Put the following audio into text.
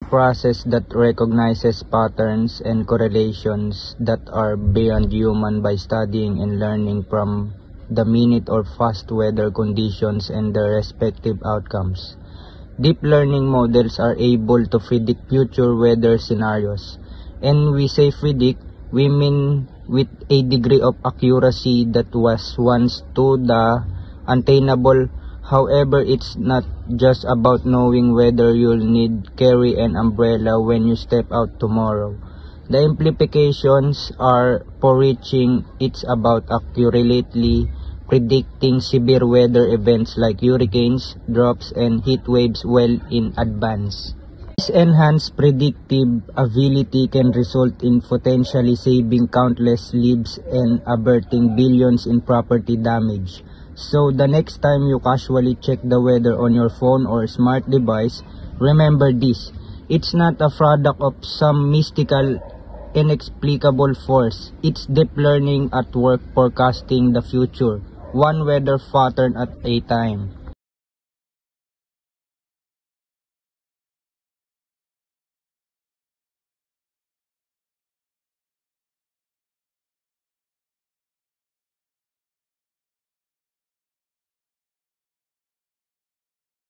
process that recognizes patterns and correlations that are beyond human by studying and learning from the minute or fast weather conditions and their respective outcomes. Deep learning models are able to predict future weather scenarios, and we say predict, we mean with a degree of accuracy that was once to the unattainable. However, it's not just about knowing whether you'll need carry an umbrella when you step out tomorrow. The implications are far-reaching. It's about accurately predicting severe weather events like hurricanes, droughts, and heat waves well in advance. This enhanced predictive ability can result in potentially saving countless lives and averting billions in property damage. So the next time you casually check the weather on your phone or smart device, remember this: it's not a product of some mystical, inexplicable force. It's deep learning at work forecasting the future, one weather pattern at a time.